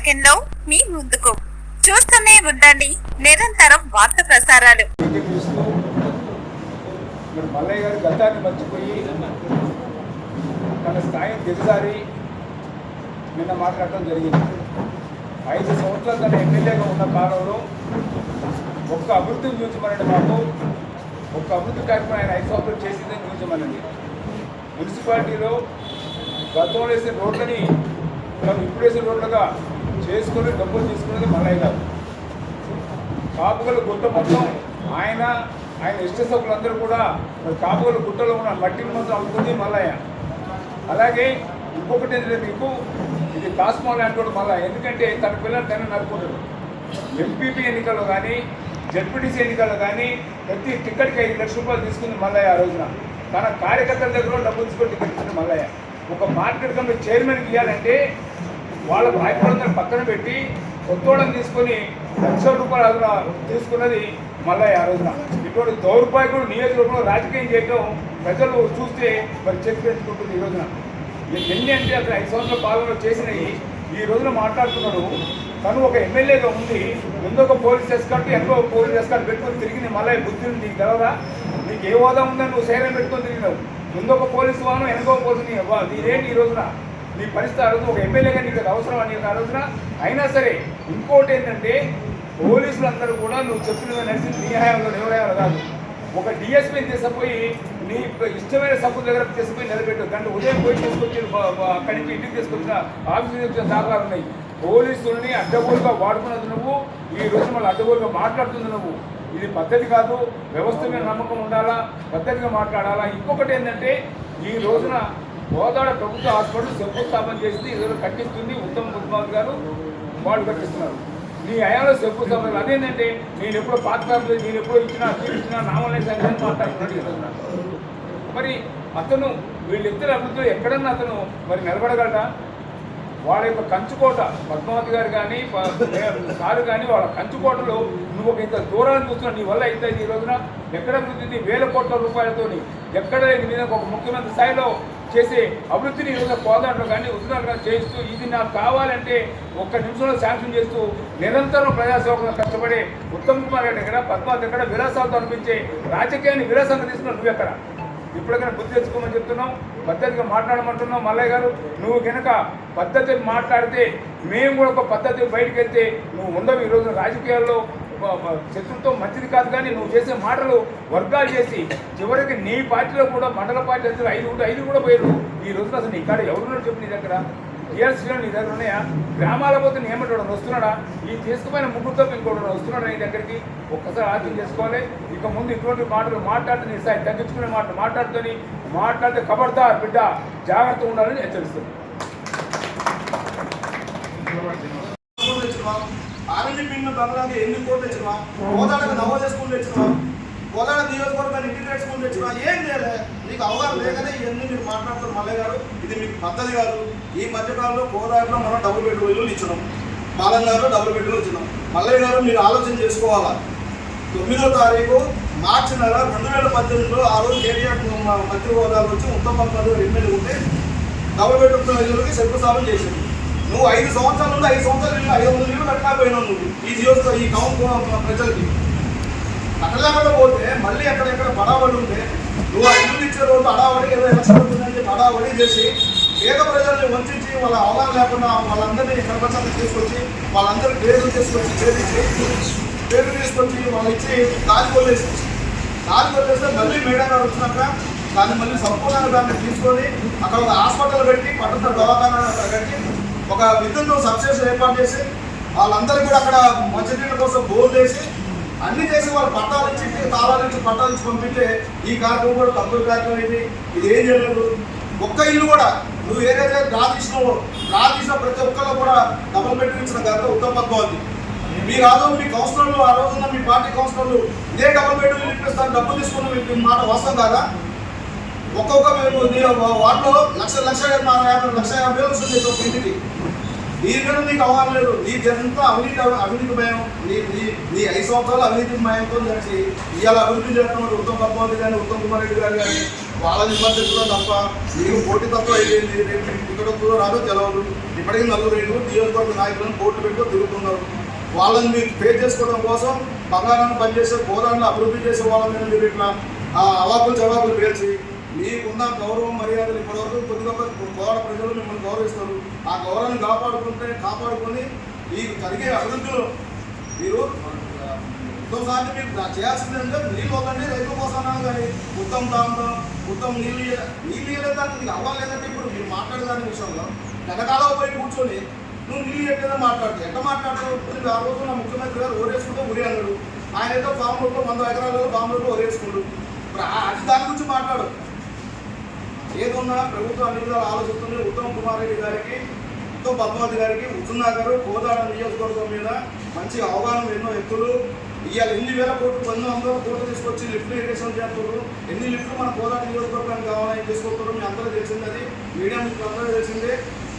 సెకండ్లో మీ ముందుకు. చూస్తూనే ఉండండి నిరంతరం వార్త ప్రసారాలు. మల్లయ్య గారి గతాన్ని మర్చిపోయి తన స్థాయిని దిగజారి నిన్న మాట్లాడటం జరిగింది. 5 సంవత్సరాలు తన ఎమ్మెల్యేగా ఉన్న కాలంలో ఒక్క అభివృద్ధిని చూపించమనండి, మాకు ఒక్క అభివృద్ధి కార్యక్రమం ఆయన 5 సంవత్సరాలు చేసిందని చూపించమనండి. మున్సిపాలిటీలో గతంలో వేసిన రోడ్లని మనం ఇప్పుడు వేసిన రోడ్లుగా చేసుకుని డబ్బులు తీసుకునేది మల్లయ్య గారు. కాపుగల గుట్ట మొత్తం ఆయన ఇష్ట సభ్యులందరూ కూడా కాపుగల గుట్టలో ఉన్న మట్టిని మొత్తం అమ్ముకుంది మల్లయ్య. అలాగే ఇంకొకటి ఏంటంటే మీకు ఇది కాస్మో ల్యాండ్ కూడా మల్లయ్య, ఎందుకంటే తన పిల్లలు తన నడుపుకుంటారు. ఎంపీపీ ఎన్నికల్లో కానీ జెడ్పీటీసీ ఎన్నికల్లో కానీ ప్రతి టికెట్కి 5 లక్షల రూపాయలు తీసుకుంది మల్లయ్య. ఆ రోజున తన కార్యకర్తల దగ్గర డబ్బులు తీసుకొని టికెట్ ఇచ్చింది మల్లయ్య. ఒక మార్కెట్ కమిటీ చైర్మన్కి ఇవ్వాలంటే వాళ్ళ నాయకులందరూ పక్కన పెట్టి కొత్తోళ్ళని తీసుకొని ₹1,00,000 తీసుకున్నది మల్లయ్య ఆ రోజున. ఇటువంటి దౌర్భాగ్యుడు నియోజకవర్గంలో రాజకీయం చేయడం ప్రజలు చూస్తే మరి చెప్పేసుకుంటుంది. ఈ రోజున ఎన్ని అంటే అక్కడ 5 సంవత్సరాల పాలనలో చేసినవి ఈ రోజున మాట్లాడుతున్నాడు. తను ఒక ఎమ్మెల్యేగా ఉంది, ముందొక పోలీస్ ఎస్కార్ట్ ఎన్నో పోలీస్ ఎస్కార్ట్ పెట్టుకొని తిరిగింది మల్లయ్య. బుద్ధి నీకు తెలవదా? నీకు ఏ హోదా ఉందని నువ్వు సైలెంట్ పెట్టుకొని తిరిగినావు. ముందొక పోలీసు వాహనం వెనకో పోలీసు నీదేంటి ఈ రోజున నీ పరిస్థితి? ఆ రోజు ఒక ఎమ్మెల్యేగా నీకు అది అవసరం అని ఆ రోజున. అయినా సరే ఇంకోటి ఏంటంటే పోలీసులందరూ కూడా నువ్వు చెప్పిన నడిచింది నీ హయాంలో ఎవరయ్యాలో కాదు. ఒక డిఎస్పీని తీసుకుపోయి నీ ఇష్టమైన సభ్యుల దగ్గర తీసుకుపోయి నిలబెట్టు. గంట ఉదయం పోయి తీసుకొచ్చి అక్కడి నుంచి ఇంటికి తీసుకొచ్చిన ఆఫీస్ వచ్చిన దాఖలాలు ఉన్నాయి. పోలీసుల్ని అడ్డగోలుగా వాడుతున్నది నువ్వు, ఈ రోజు మళ్ళీ అడ్డగోలుగా మాట్లాడుతుంది నువ్వు. ఇది పద్ధతి కాదు. వ్యవస్థ మీద నమ్మకం ఉండాలా, పద్ధతిగా మాట్లాడాలా. ఇంకొకటి ఏంటంటే ఈ రోజున గోదావరి ప్రభుత్వ హాస్పిటల్ శంకుస్థాపన చేసింది, ఈరోజు కట్టిస్తుంది ఉత్తమ్ కుమార్ గారు, వాళ్ళు కట్టిస్తున్నారు. నీ హయాంలో శంకుస్థాపన. అదేంటంటే నేను ఎప్పుడో పాత్రలు నేను ఎప్పుడో ఇచ్చినా నామలేని సంఖ్యను మాట్లాడుతున్నాడు ఈ రోజున. మరి అతను వీళ్ళిద్దరు అభివృద్ధిలో ఎక్కడన్నా అతను మరి నిలబడగలడా? వాళ్ళ యొక్క కంచుకోట పద్మావతి గారు కానీ సారు కానీ వాళ్ళ కంచుకోటలో నువ్వు ఒక ఇంత దూరాన్ని చూస్తున్నావు. నీ వల్ల అయితే ఈ రోజున ఎక్కడ అభివృద్ధి ₹1,000 కోట్ల ఎక్కడ మీద ఒక ముఖ్యమంత్రి స్థాయిలో చేసే అభివృద్ధిని ఈరోజు కోదాట్లో కానీ ఉత్తరాలు చేస్తూ ఇది నాకు కావాలంటే 1 నిమిషంలో శాంక్షన్ చేస్తూ నిరంతరం ప్రజాసేవకులు కష్టపడే ఉత్తమ్ కుమార్ రెడ్డి ఎక్కడ, పద్మావతి ఎక్కడ, విలాసాలతో అనిపించే రాజకీయాన్ని విలాసంగా తీసుకున్నావు నువ్వెక్కడ? ఇప్పటికైనా బుద్ధి తెచ్చుకోమని చెప్తున్నావు, పద్ధతిగా మాట్లాడమంటున్నావు. మల్లయ్య గారు నువ్వు కనుక పద్ధతి మాట్లాడితే మేము కూడా ఒక పద్ధతి బయటకు వెళ్తే నువ్వు ఉండవు. ఈరోజు రాజకీయాల్లో శత్రుత్వం మంచిది కాదు. కానీ నువ్వు చేసే మాటలు వర్గాలు చేసి చివరికి నీ పార్టీలో కూడా మండల పార్టీ అందరూ 5 కూడా పోయారు. ఈ రోజున అసలు నీ కాడ ఎవరున్నాడు చెప్పు? నీ దగ్గర టీఆర్సీలో నీ దగ్గర ఉన్నాయా? గ్రామాల పోతే నీ ఏమంటాడు వస్తున్నాడా? ఈ తీసుకుపోయిన ముగ్గురుతో ఇంకోటి వస్తున్నాడా నీ దగ్గరికి? ఒక్కసారి ఆలోచన చేసుకోవాలి. ఇక ముందు ఇటువంటి మాటలు మాట్లాడితే నీ స్థాయి తగ్గించుకునే మాటలు మాట్లాడితే ఖబర్దార్ బిడ్డ, జాగ్రత్తగా ఉండాలని హెచ్చరిస్తుంది. ఆర్ఎండ్బి బంగ్లాకి 8 కోట్లు తెచ్చినా, కోదాడకు నవోదయ స్కూల్ తెచ్చినా, కోదాడ నియోజకవర్గాన్ని ఇంటిగ్రేట్ స్కూల్ తెచ్చినా, ఏం చేయలే. మీకు అవగాహన లేకనే ఇవన్నీ మీరు మాట్లాడుతున్నారు మల్లయ్య గారు. ఇది మీకు పద్ధతి కాదు. ఈ మధ్యకాలంలో కోదాడలో మనం డబుల్ బెడ్రూమ్ ఇల్లు ఇచ్చినాం, పాలంగారులో డబుల్ బెడ్రూమ్ ఇచ్చినాం. మల్లయ్య గారు మీరు ఆలోచన చేసుకోవాలా. 9వ తారీఖు మార్చి నెల 2018లో ఆ రోజు కేటీఆర్ మంత్రి హోదాలో వచ్చి ఉత్తమ్ కుమార్ గారు ఎమ్మెల్యే ఉంటే డబుల్ బెడ్రూమ్ ఇల్లుకి శంకుస్థాపన చేసింది. నువ్వు 5 సంవత్సరాల నుండి 5 సంవత్సరాలు 500 ఇల్లు కట్టలేకపోయినావు. నువ్వు ఈ టౌన్ ప్రజలకి కట్టలేకుండా పోతే మళ్ళీ ఎక్కడెక్కడ బడాబడి ఉంటే నువ్వు ఆ ఇల్లు ఇచ్చే రోజు అడావడి 20 లక్షలు ఉంటుందని చెప్పి అడావడి చేసి పేద ప్రజల్ని వంచి వాళ్ళ అవగాహన లేకుండా వాళ్ళందరినీ కర్మచారులు తీసుకొచ్చి వాళ్ళందరికీ పేర్లు తీసుకొచ్చి వాళ్ళు ఇచ్చి దాచుకొల్లేస్తే మళ్ళీ మేడం గారు వచ్చినాక దాన్ని మళ్ళీ సంపూర్ణంగా దాన్ని తీసుకొని అక్కడ ఒక హాస్పిటల్ పెట్టి పట్టణ దవాఖానా కట్టి ఒక విద్యుత్ సబ్స్టేషన్ ఏర్పాటు చేసి వాళ్ళందరికీ కూడా అక్కడ మంచినీళ్ళ కోసం బోర్లు వేసి అన్ని చేసి వాళ్ళు పట్టాలు ఇచ్చి పంపిస్తే ఈ కార్యక్రమం కూడా తక్కువ కార్యక్రమం ఇది ఏం చేయలేదు. ఒక్క ఇల్లు కూడా నువ్వు ఏదైతే డ్రా తీసిన ప్రతి ఒక్కళ్ళు కూడా డబుల్ బెడ్రూమ్ ఇచ్చిన గత ఉత్తమ్ పద్మావతి. మీరు మీ కౌన్సిలర్లు ఆ రోజున్న మీ పార్టీ కౌన్సిలర్లు ఇదే డబుల్ బెడ్రూమ్ ఇప్పిస్తాను డబ్బులు తీసుకున్న మీకు మాట వాస్తవం కాదా? ఒక్కొక్క వాటిలో 1,50,000 వస్తుంది ఒక ఇంటికి. దీని మీద నీకు అవగాహన లేదు. నీకంతా అవినీతి భయం, నీ 5 సంవత్సరాలు అవినీతి భయంతో కలిసి ఇవాళ అభివృద్ధి చేస్తున్నారు ఉత్తమ్ పద్మావతి కానీ ఉత్తమ్ కుమార్ రెడ్డి గారు కానీ వాళ్ళని విమర్శించడం తప్ప మీకు పోటీ తక్కువ అయ్యింది. రేపు ఇక్కడ కూడా రాదో తెలవదు. ఇప్పటికీ 4 నియోజకవర్గ నాయకులను కోర్టు పెట్టుకో తిరుగుతున్నారు. వాళ్ళని మీరు ఫేస్ చేసుకోవడం కోసం బంగారాన్ని పనిచేసే కోదాన్ని అభివృద్ధి చేసే వాళ్ళ మీద మీరు ఇట్లా అవాకులు జవాకులు పేర్చి మీకున్న గౌరవం మర్యాదలు ఇప్పటివరకు కొద్దిగా కోడ ప్రజలు మిమ్మల్ని గౌరవిస్తారు. ఆ గౌరవాన్ని కాపాడుకొని మీకు కలిగే అభివృద్ధిలో మీరు ఇంకోసారి మీరు చేయాల్సింది అంటే నీళ్ళు వద్దండి రైతుల కోసం కానీ మొత్తం నీళ్ళు ఇవ్వలేదాన్ని మీకు అవ్వలేదంటే ఇప్పుడు మీరు మాట్లాడేదాని విషయంలో వెనకాల పోయి కూర్చొని నువ్వు నీళ్ళు ఎట్టేదో మాట్లాడుతావు. ఎట్లా మాట్లాడుతావు? ఆ రోజు నా ముఖ్యమంత్రి గారు ఓరేసుకుంటూ ఉరి అన్నాడు. ఆయన ఏదో ఫామ్లో 100 ఎకరాలలో ఫామ్లో ఓరేసుకుంటు. ఇప్పుడు అది దాని గురించి మాట్లాడు. ఏదున్నా ప్రభుత్వం అన్ని విధాలు ఆలోచిస్తుంది. ఉత్తమ్ కుమార్ రెడ్డి గారికి, ఉత్తమ్ పద్మావతి గారికి హుజూర్నగర్ కోదాడ నియోజకవర్గం మీద మంచి అవగాహన ఎన్నో ఎత్తులు ఇవాళ 8,000 కోట్లు 100 కోట్లు తీసుకొచ్చి లిఫ్ట్ ఇరిగేషన్ చేస్తున్నారు. ఎన్ని లిఫ్ట్లు మన కోదాడ నియోజకవర్గానికి కావాలని తీసుకొస్తున్నారు. మీ అందరూ తెలిసింది, అది మీడియా మీకు అందరూ తెలిసిందే.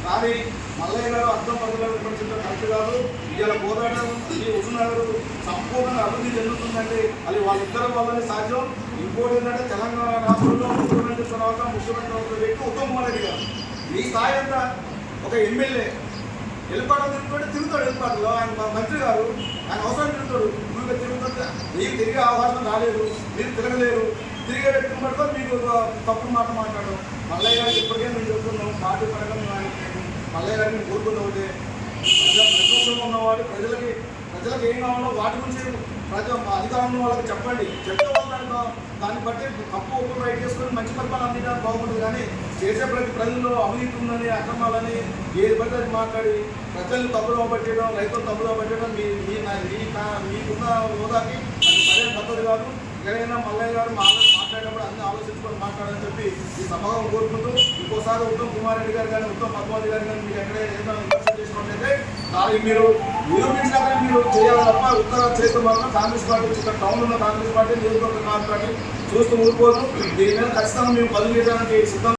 కానీ మల్లయ్య గారు అర్థం పద్ధతిలో విమర్శించడం కరెక్ట్ కాదు. ఇవాళ కోదాడ ఈ హుజూర్నగర్ సంపూర్ణంగా అభివృద్ధి చెందుతుందంటే అది వాళ్ళిద్దరి వల్లనే సాధ్యం. ఇంకోటి ఏంటంటే తెలంగాణ రాష్ట్రంలో ముఖ్యమంత్రి తర్వాత ముఖ్యమంత్రి వ్యక్తి ఉత్తమ్ కుమార్ రెడ్డి గారు. మీ స్థాయి అంతా ఒక ఎమ్మెల్యే వెళ్ళిపాటలు తిరుగుతాడు వెళ్ళిపాటలో. ఆయన మంత్రి గారు ఆయన అవసరం తిరుగుతాడు. మీకు తిరుగుతుంటే మీకు తిరిగే అవకాశం రాలేదు, మీరు తిరగలేరు. తిరిగే వ్యక్తిని పడితే మీకు తప్పుడు మాట మాట్లాడడం. మల్లయ్య గారికి ఇప్పటికే మేము చెప్తున్నాం, పార్టీ పరంగా మేము మల్లయ్య గారిని మేము కోరుకుంటూ ఉంటే ప్రతిపక్షంలో ఉన్నవాడు ప్రజలకు ఏం కావాలో వాటి గురించి అధికారంలో వాళ్ళకి చెప్పండి. చెప్తే వాళ్ళు దాన్ని బట్టి తప్పు ఒప్పు రైట్ చేసుకొని మంచి పరిపాలన అందించడానికి బాగుంటుంది. కానీ చేసే ప్రజల్లో అవినీతి ఉందని, అక్రమాలని ఏది పడితే అది మాట్లాడి ప్రజల్ని తప్పుగా పట్టడం, రైతులు తప్పుగా పట్టడం మీకున్న హోదాకి అది సరైన పద్ధతి కాదు. ఎక్కడైనా మల్లయ్య గారు మాట్లాడేటప్పుడు అన్ని ఆలోచించుకొని మాట్లాడాలని చెప్పి ఈ సభగా కోరుకుంటూ ఇంకోసారి ఉత్తమ్ కుమార్ రెడ్డి గారు కానీ ఉత్తమ్ పద్మావతి గారు కానీ మీరు ఎక్కడైనా ఏదైనా విమర్శలు చేసినట్లయితే దానికి మీరు నిరూపించినాక మీరు చేయాలి తప్ప ఉత్తర చేస్తూ మాత్రం కాంగ్రెస్ పార్టీ ఇక్కడ టౌన్ ఉన్న కాంగ్రెస్ పార్టీ నియోజకవర్గ కాంగ్రెస్ పార్టీ చూస్తూ ఊరుకోదు. దీని మీద ఖచ్చితంగా మేము బదులు చేయడానికి సిద్ధం.